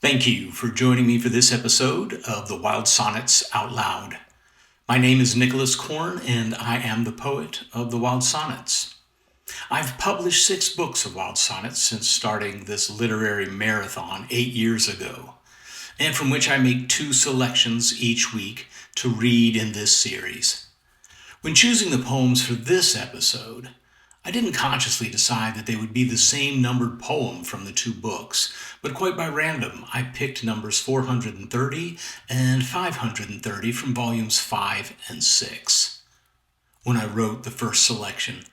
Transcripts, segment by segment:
Thank you for joining me for this episode of the Wild Sonnets Out Loud. My name is Nicholas Korn, and I am the poet of the Wild Sonnets. I've published 6 books of Wild Sonnets since starting this literary marathon 8 years ago, and from which I make 2 selections each week to read in this series. When choosing the poems for this episode, I didn't consciously decide that they would be the same numbered poem from the 2 books, but quite by random, I picked numbers 430 and 530 from volumes 5 and 6. When I wrote the first selection,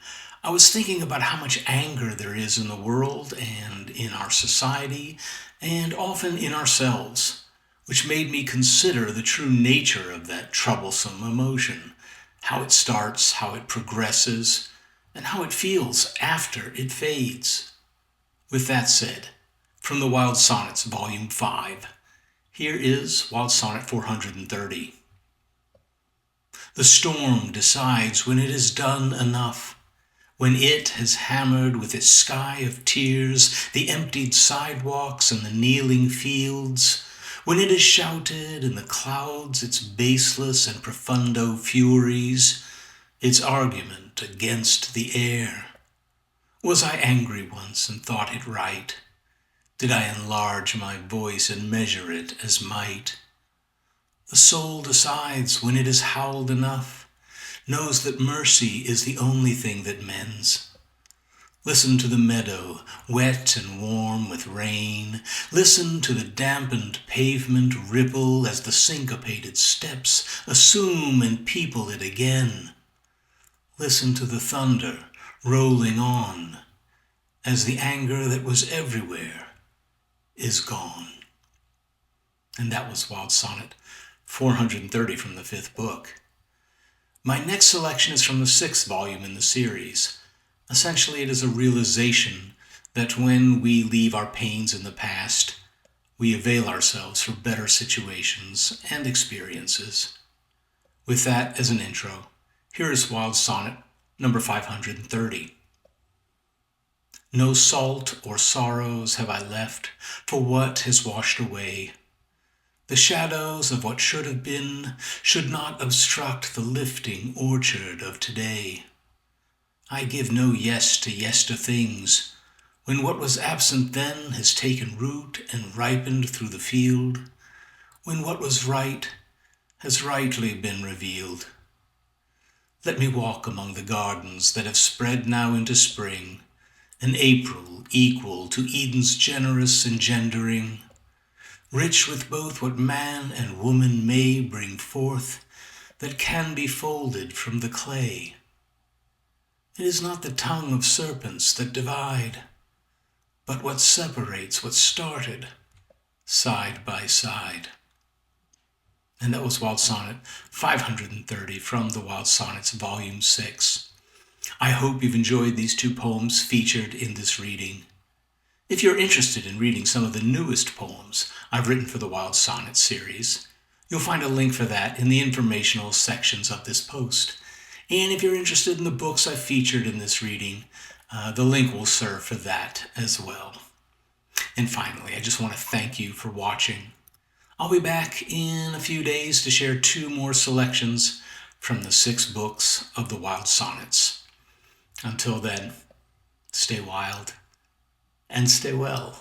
I was thinking about how much anger there is in the world and in our society, and often in ourselves, which made me consider the true nature of that troublesome emotion, how it starts, how it progresses, and how it feels after it fades. With that said, from the Wild Sonnets, Volume 5, here is Wild Sonnet 430. The storm decides when it has done enough, when it has hammered with its sky of tears the emptied sidewalks and the kneeling fields, when it has shouted in the clouds its baseless and profundo furies, its argument against the air. Was I angry once and thought it right? Did I enlarge my voice and measure it as might? The soul decides when it has howled enough, knows that mercy is the only thing that mends. Listen to the meadow, wet and warm with rain. Listen to the dampened pavement ripple as the syncopated steps assume and people it again. Listen to the thunder rolling on as the anger that was everywhere is gone. And that was Wild Sonnet 430 from the 5th book. My next selection is from the 6th volume in the series. Essentially, it is a realization that when we leave our pains in the past, we avail ourselves for better situations and experiences. With that as an intro, here is Wild Sonnet number 530. No salt or sorrows have I left for what has washed away. The shadows of what should have been should not obstruct the lifting orchard of today. I give no yes to yester things, when what was absent then has taken root and ripened through the field, when what was right has rightly been revealed. Let me walk among the gardens that have spread now into spring, an April equal to Eden's generous engendering, rich with both what man and woman may bring forth that can be folded from the clay. It is not the tongue of serpents that divide, but what separates what started side by side. And that was Wild Sonnet 530 from the Wild Sonnets, Volume 6. I hope you've enjoyed these 2 poems featured in this reading. If you're interested in reading some of the newest poems I've written for the Wild Sonnet series, you'll find a link for that in the informational sections of this post. And if you're interested in the books I featured in this reading, the link will serve for that as well. And finally, I just want to thank you for watching. I'll be back in a few days to share 2 more selections from the 6 books of the Wild Sonnets. Until then, stay wild and stay well.